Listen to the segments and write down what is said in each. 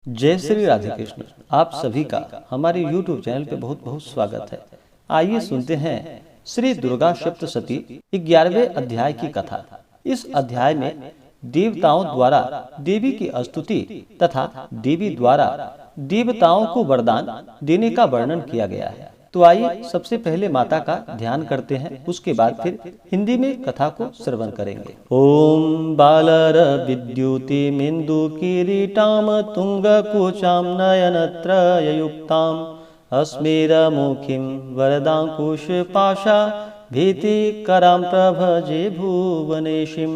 जय श्री राधे कृष्ण। आप सभी का हमारे YouTube चैनल पे बहुत बहुत स्वागत है। आइए सुनते हैं श्री दुर्गा सप्तशती 11वें अध्याय की कथा। इस अध्याय में देवताओं द्वारा देवी की स्तुति तथा देवी द्वारा देवताओं को वरदान देने का वर्णन किया गया है। तो आइए सबसे पहले माता का ध्यान करते हैं, उसके बाद फिर हिंदी में कथा को श्रवण करेंगे। ओम बालर विद्युतिमिन्दु किरीटाम तुंग कुचाम नयनत्रययुक्ताम अस्मेरमुखीं वरदांकुश पाशा भीतिकरां प्रभजे भुवनेशीम्।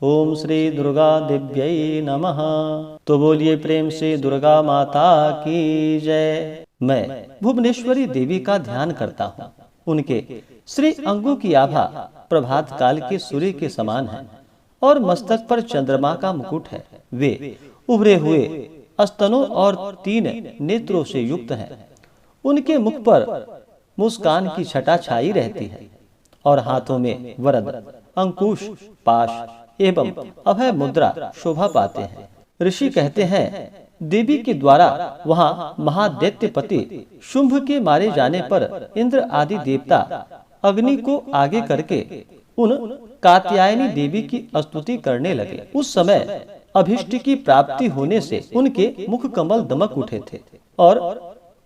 ओम श्री दुर्गा देव्यै नमः। तो बोलिए प्रेम से दुर्गा माता की जय। मैं भुवनेश्वरी देवी का ध्यान करता हूँ। उनके श्री अंगों की आभा प्रभात काल के सूर्य के समान है और मस्तक पर चंद्रमा का मुकुट है। वे उभरे हुए स्तनों और 3 नेत्रों से युक्त हैं। उनके मुख पर मुस्कान की छटा छाई रहती है और हाथों में वरद, अंकुश, पाश एवं अभय मुद्रा शोभा पाते हैं। ऋषि कहते हैं, देवी के द्वारा वहाँ महादैत्यपति शुंभ के मारे जाने पर इंद्र आदि देवता अग्नि को आगे करके उन कात्यायनी देवी की स्तुति करने लगे। उस समय अभिष्ट की प्राप्ति होने से उनके मुख कमल दमक उठे थे और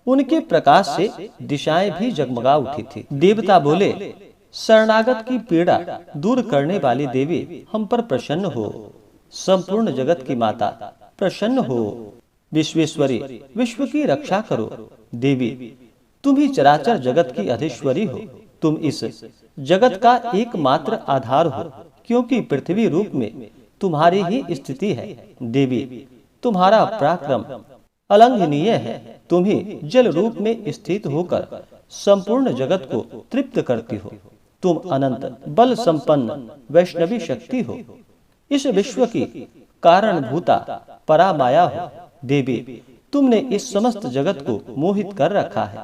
उनके प्रकाश से दिशाएं भी जगमगा उठी थी। देवता बोले, शरणागत की पीड़ा दूर करने वाली देवी हम पर प्रसन्न हो। संपूर्ण जगत की माता प्रसन्न हो। विश्वेश्वरी, विश्व की रक्षा करो। देवी, तुम ही चराचर जगत की अधीश्वरी हो। तुम इस जगत का एकमात्र आधार हो, क्योंकि पृथ्वी रूप में तुम्हारी ही स्थिति है। देवी, तुम्हारा पराक्रम अलंघनीय है। तुम ही जल रूप में स्थित होकर संपूर्ण जगत को तृप्त करती हो। तुम अनंत बल संपन्न वैष्णवी शक्ति हो। इस विश्व की कारणभूता परामाया हो। देवी, तुमने इस समस्त जगत को मोहित कर रखा है।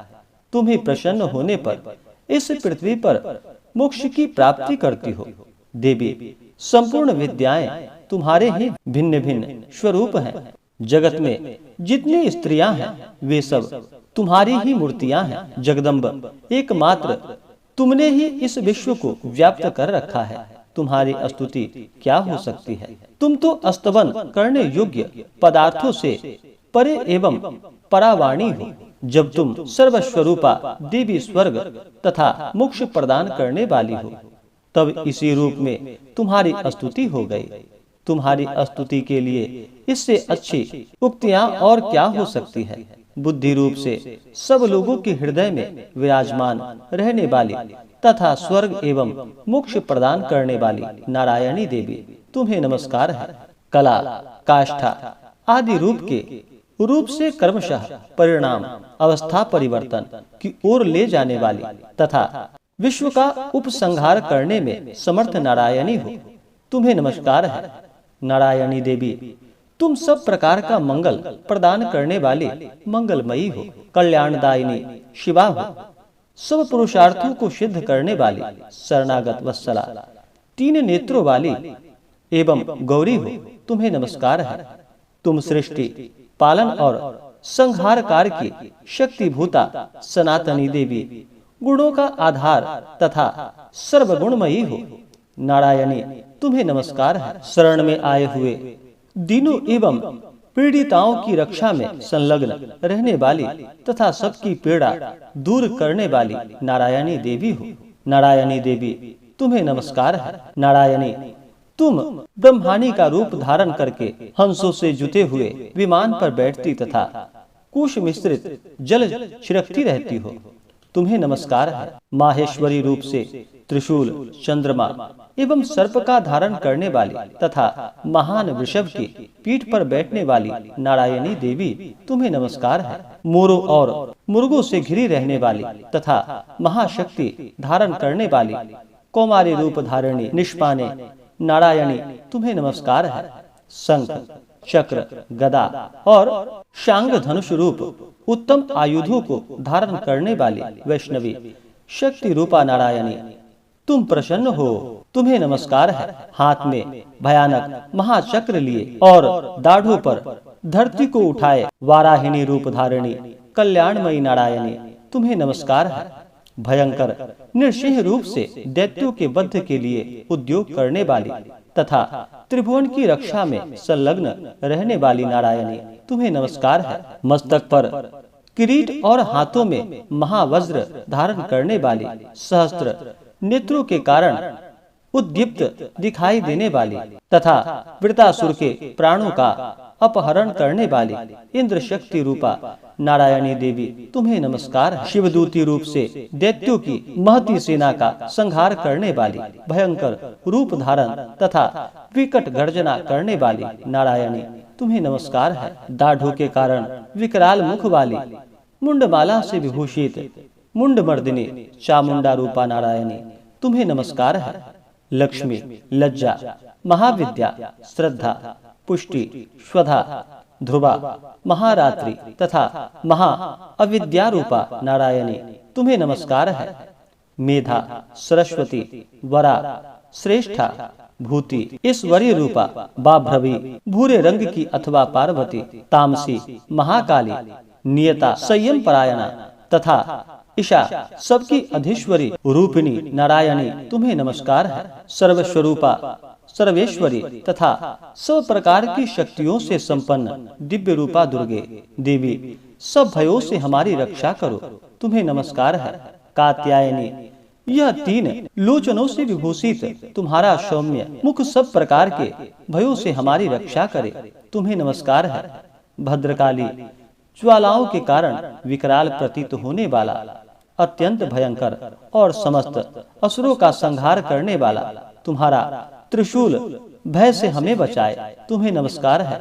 तुम ही प्रसन्न होने पर इस पृथ्वी पर मोक्ष की प्राप्ति करती हो। देवी, संपूर्ण विद्याएं तुम्हारे ही भिन्न भिन्न स्वरूप हैं। जगत में जितनी स्त्रियां हैं वे सब तुम्हारी ही मूर्तियां हैं। जगदम्ब, एकमात्र तुमने ही इस विश्व को व्याप्त कर रखा है। तुम्हारी स्तुति क्या हो सकती है। तुम तो स्तवन करने योग्य पदार्थों से परे एवं परावाणी हो। जब तुम सर्वस्वरूपा देवी स्वर्ग तथा मोक्ष प्रदान करने वाली हो, तब इसी रूप में तुम्हारी स्तुति हो गई। तुम्हारी स्तुति के लिए इससे अच्छी उक्तियां और क्या हो सकती है। बुद्धि रूप से सब लोगों के हृदय में विराजमान रहने वाली तथा स्वर्ग एवं मोक्ष प्रदान करने वाली नारायणी देवी, तुम्हें नमस्कार है। कला, काष्ठा आदि रूप से क्रमशः परिणाम अवस्था परिवर्तन की ओर ले जाने वाली तथा विश्व का उपसंहार करने में समर्थ नारायणी हो, तुम्हें नमस्कार है। नारायणी देवी, तुम सब प्रकार का मंगल प्रदान करने वाली मंगलमयी हो। कल्याणदायिनी शिवा हो। सब पुरुषार्थों को सिद्ध करने वाली शरणागत वत्सला, 3 नेत्रों वाली एवं गौरी हो, तुम्हें नमस्कार है। तुम सृष्टि, पालन और संहारकार की शक्तिभूता सनातनी देवी, गुणों का आधार तथा सर्वगुणमयी हो। नारायणी, तुम्हें नमस्कार है। शरण में आए हुए दीनों एवं पीड़िताओं की रक्षा में संलग्न रहने वाली तथा सबकी पीड़ा दूर करने वाली नारायणी देवी हो। नारायणी देवी, तुम्हें नमस्कार है। नारायणी, तुम ब्रह्माणी का रूप धारण करके हंसों से जुते हुए विमान पर बैठती तथा कुश मिश्रित जल छिड़कती रहती हो, तुम्हें नमस्कार है। माहेश्वरी रूप से त्रिशूल, चंद्रमा एवं सर्प का धारण करने वाली तथा महान वृषभ की पीठ पर बैठने वाली नारायणी देवी, तुम्हें नमस्कार है। मोरों और मुर्गों से घिरी रहने वाली तथा महाशक्ति धारण करने वाली कौमारी रूप धारिणी निष्पाने नारायणी, तुम्हें नमस्कार है। शंख, चक्र, गदा और शांग धनुष रूप उत्तम आयुधों को धारण करने वाली वैष्णवी शक्ति रूपा नारायणी, तुम प्रसन्न हो, तुम्हें नमस्कार है। हाथ में भयानक महाचक्र लिए और दाढ़ों पर धरती को उठाए वाराहिनी रूप धारिणी कल्याणमयी नारायणी तुम्हें नमस्कार है। भयंकर नृसिंह रूप से दैत्यों के वध के लिए उद्योग करने वाली तथा त्रिभुवन की रक्षा में संलग्न रहने वाली नारायणी तुम्हें नमस्कार है। मस्तक पर किरीट और हाथों में महावज्र धारण करने वाली, सहस्त्र नेत्रों के कारण उद्दीप्त दिखाई देने वाली तथा वृतासुर के प्राणों का अपहरण करने वाली इंद्र शक्ति रूपा नारायणी देवी तुम्हें नमस्कार है। शिवदूती रूप से दैत्यों की महती सेना का संहार करने वाली, भयंकर रूप धारण तथा विकट गर्जना करने वाली नारायणी तुम्हें नमस्कार है। दाढ़ों के कारण विकराल मुख वाली, मुंडमाला से विभूषित मुंडमर्दिनी चामुंडा रूपा नारायणी तुम्हें नमस्कार है। लक्ष्मी, लज्जा, महाविद्या, श्रद्धा, पुष्टि, स्वधा, ध्रुवा, महारात्रि तथा महा अविद्या रूपा नारायणी तुम्हें नमस्कार है। मेधा, सरस्वती, वरा, श्रेष्ठा, भूति, ईश्वरी रूपा बाभ्रवी, भूरे रंग की अथवा पार्वती, तामसी, महाकाली, नियता, संयम परायणा तथा ईशा, सबकी अधीश्वरी रूपिणी नारायणी तुम्हें नमस्कार है। सर्वस्वरूपा, सर्वेश्वरी तथा सब प्रकार की शक्तियों से संपन्न दिव्य रूपा दुर्गे देवी, सब भयों से हमारी रक्षा करो तुम्हें नमस्कार है। कात्यायनी, यह तीन लोचनों से विभूषित तुम्हारा सौम्य मुख सब प्रकार के भयों से हमारी रक्षा करे तुम्हें नमस्कार है। भद्रकाली, ज्वालाओं के कारण विकराल प्रतीत होने वाला, अत्यंत भयंकर और समस्त असुरों का संहार करने वाला तुम्हारा त्रिशूल भय से हमें बचाए तुम्हें नमस्कार है।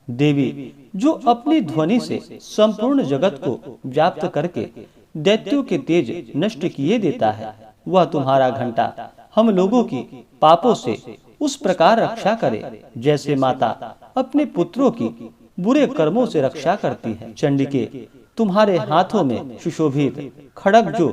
देवी, जो अपनी ध्वनि से संपूर्ण जगत को व्याप्त करके दैत्यों के तेज नष्ट किए देता है, वह तुम्हारा घंटा हम लोगों की पापों से उस प्रकार रक्षा करे जैसे माता अपने पुत्रों की बुरे कर्मों से रक्षा करती है। चंडिके, तुम्हारे हाथों में सुशोभित खड्ग जो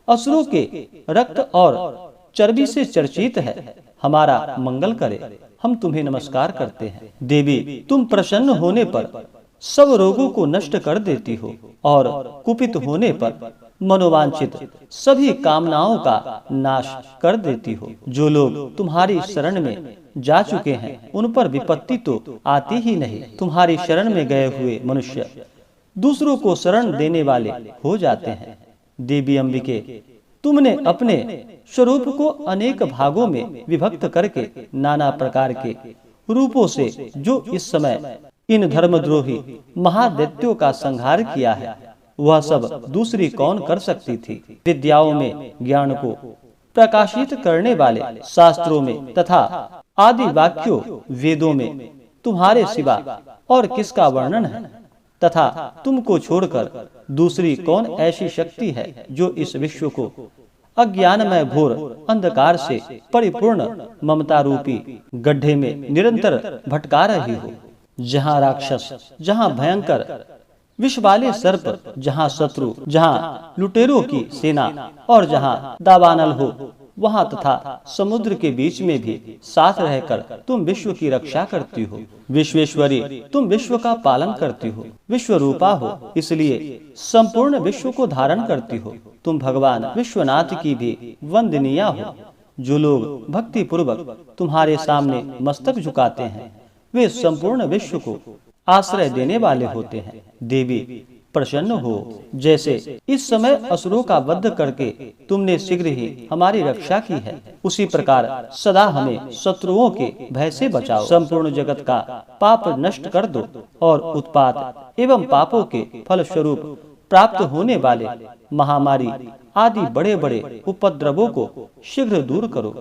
असुरों के रक्त और चर्बी से चर्चित है, हमारा मंगल करे हम तुम्हें नमस्कार करते हैं। देवी, तुम प्रसन्न होने पर सब रोगों को नष्ट कर देती हो और कुपित होने पर मनोवांछित सभी कामनाओं का नाश कर देती हो। जो लोग तुम्हारी शरण में जा चुके हैं उन पर विपत्ति तो आती ही नहीं। तुम्हारी शरण में गए हुए मनुष्य दूसरों को शरण देने वाले हो जाते हैं। देवी अंबिके, तुमने अपने स्वरूप को अनेक भागों में विभक्त करके नाना प्रकार के रूपों से जो इस समय इन धर्मद्रोही महादैत्यों का संहार किया है, वह सब दूसरी कौन कर सकती थी। विद्याओं में ज्ञान को प्रकाशित करने वाले शास्त्रों में तथा आदि वाक्यों वेदों में तुम्हारे सिवा और किसका वर्णन है, तथा तुमको छोड़कर दूसरी कौन ऐसी शक्ति है जो इस विश्व को अज्ञानमय घोर अंधकार से परिपूर्ण ममता रूपी गड्ढे में निरंतर भटका रही हो। जहाँ राक्षस, जहाँ भयंकर विष वाले सर्प, जहाँ शत्रु, जहाँ लुटेरों की सेना और जहाँ दावानल हो, वहाँ तथा समुद्र के बीच में भी साथ रहकर तुम विश्व की रक्षा करती हो। विश्वेश्वरी, तुम विश्व का पालन करती हो, विश्व रूपा हो, इसलिए संपूर्ण विश्व को धारण करती हो। तुम भगवान विश्वनाथ की भी वंदनीय हो। जो लोग भक्ति पूर्वक तुम्हारे सामने मस्तक झुकाते हैं, वे संपूर्ण विश्व को आश्रय देने वाले होते हैं। देवी, प्रसन्न हो। जैसे इस समय असुरों का वध करके तुमने शीघ्र ही हमारी रक्षा की है, उसी प्रकार सदा हमें शत्रुओं के भय से बचाओ। संपूर्ण जगत का पाप नष्ट कर दो और उत्पात एवं पापों के फल स्वरूप प्राप्त होने वाले महामारी आदि बड़े बड़े उपद्रवों को शीघ्र दूर करो।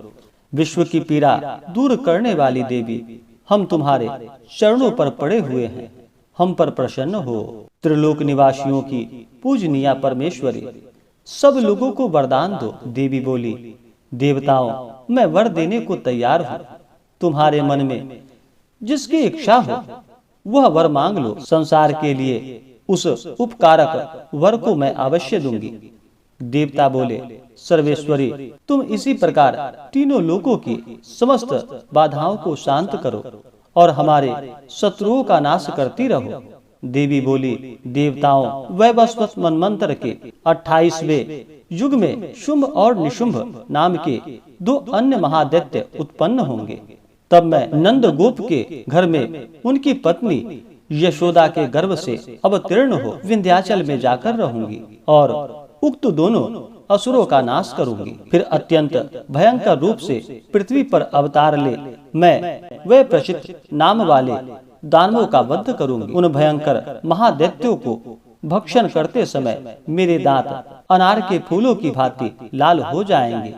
विश्व की पीड़ा दूर करने वाली देवी, हम तुम्हारे चरणों पर पड़े हुए हैं, हम पर प्रसन्न हो। त्रिलोक निवासियों की पूजनीय परमेश्वरी, सब लोगों को वरदान दो। देवी बोली, देवताओं, मैं वर देने को तैयार हूँ। तुम्हारे मन में जिसकी इच्छा हो वह वर मांग लो। संसार के लिए उस उपकारक वर को मैं अवश्य दूंगी। देवता बोले, सर्वेश्वरी, तुम इसी प्रकार तीनों लोकों की समस्त बाधाओं को शांत करो और हमारे शत्रुओं का नाश करती रहो। देवी बोली, देवताओं, वैवस्वत मनमंत्र के 28वें युग में शुंभ और निशुंभ नाम के 2 अन्य महादैत्य उत्पन्न होंगे। तब मैं नंद गोप के घर में उनकी पत्नी यशोदा के गर्भ से अवतीर्ण हो विंध्याचल में जाकर रहूंगी और उक्त दोनों असुरों का नाश करूंगी। फिर अत्यंत भयंकर रूप से पृथ्वी पर अवतार ले मैं वे प्रचित नाम वाले दानवों का वध करूंगी। उन भयंकर महादैत्यों को भक्षण करते समय मेरे दांत अनार के फूलों की भांति लाल हो जाएंगे।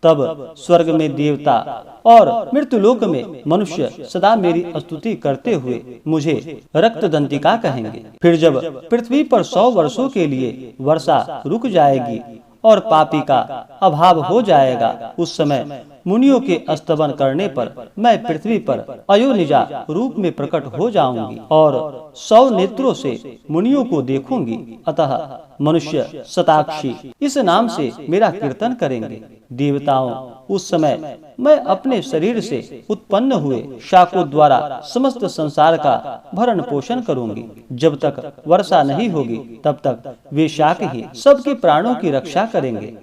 तब स्वर्ग में देवता और मृत्युलोक में मनुष्य सदा मेरी स्तुति करते हुए मुझे रक्तदंतिका कहेंगे। फिर जब पृथ्वी पर 100 वर्षों के लिए वर्षा रुक जाएगी और पापी का अभाव हो जाएगा, उस समय मुनियों के स्तवन करने पर मैं पृथ्वी पर अयोनिजा रूप में प्रकट हो जाऊंगी और 100 नेत्रों से मुनियों को देखूंगी। अतः मनुष्य शताक्षी इस नाम से मेरा कीर्तन करेंगे। देवताओं, उस समय मैं अपने शरीर से उत्पन्न हुए शाकों द्वारा समस्त संसार का भरण पोषण करूंगी। जब तक वर्षा नहीं होगी तब तक वे शाक ही सबके प्राणों की रक्षा करेंगे।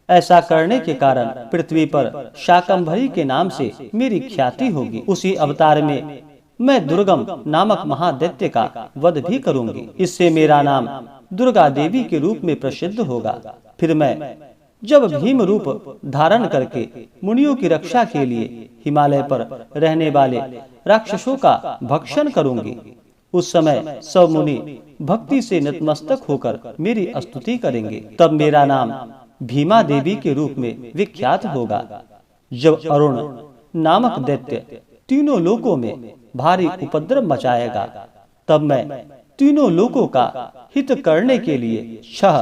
ऐसा करने के कारण पृथ्वी पर शाकंभरी के नाम से मेरी ख्याति होगी। उसी अवतार में मैं दुर्गम नामक महादैत्य का वध भी करूंगी। इससे मेरा नाम दुर्गा देवी के रूप में प्रसिद्ध होगा। फिर मैं जब भीम रूप धारण करके मुनियों की रक्षा के लिए हिमालय पर रहने वाले राक्षसों का भक्षण करूंगी, उस समय सब मुनि भक्ति से नतमस्तक होकर मेरी स्तुति करेंगे। तब मेरा नाम भीमा देवी के रूप में विख्यात होगा। जब अरुण नामक दैत्य तीनों लोकों में भारी उपद्रव मचाएगा, तब मैं तीनों लोकों का हित करने के लिए 6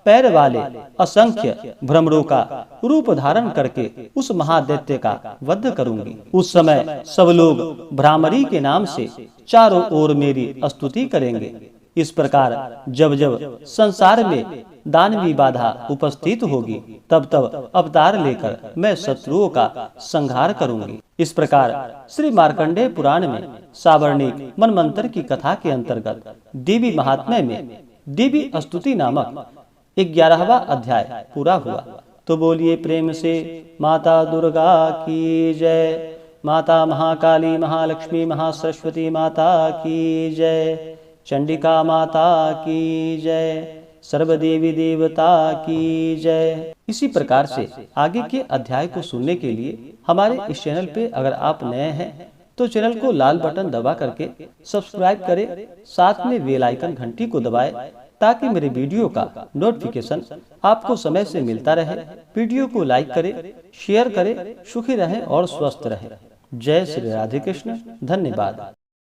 पैर वाले असंख्य भ्रमरों का रूप धारण करके उस महादैत्य का वध करूंगी। उस समय सब लोग भ्रामरी के नाम से चारों ओर मेरी स्तुति करेंगे। इस प्रकार जब जब संसार में दानवी बाधा उपस्थित होगी, तब तब अवतार लेकर मैं शत्रुओं का संहार करूंगी। इस प्रकार श्री मार्कंडेय पुराण में सावर्णिक मनमंत्र की कथा के अंतर्गत देवी महात्म्य में देवी स्तुति नामक 11वां अध्याय पूरा हुआ। तो बोलिए प्रेम से माता दुर्गा की जय, माता महाकाली, महालक्ष्मी, महासरस्वती माता की जय, चंडिका माता की जय, सर्वदेवी देवता की जय। इसी प्रकार से आगे के अध्याय को सुनने के लिए हमारे इस चैनल पे अगर आप नए हैं तो चैनल को लाल बटन दबा करके सब्सक्राइब करें, साथ में बेल आइकन घंटी को दबाएं ताकि मेरे वीडियो का नोटिफिकेशन आपको समय से मिलता रहे। वीडियो को लाइक करें, शेयर करें, सुखी रहें और स्वस्थ रहें। जय श्री राधे कृष्ण। धन्यवाद।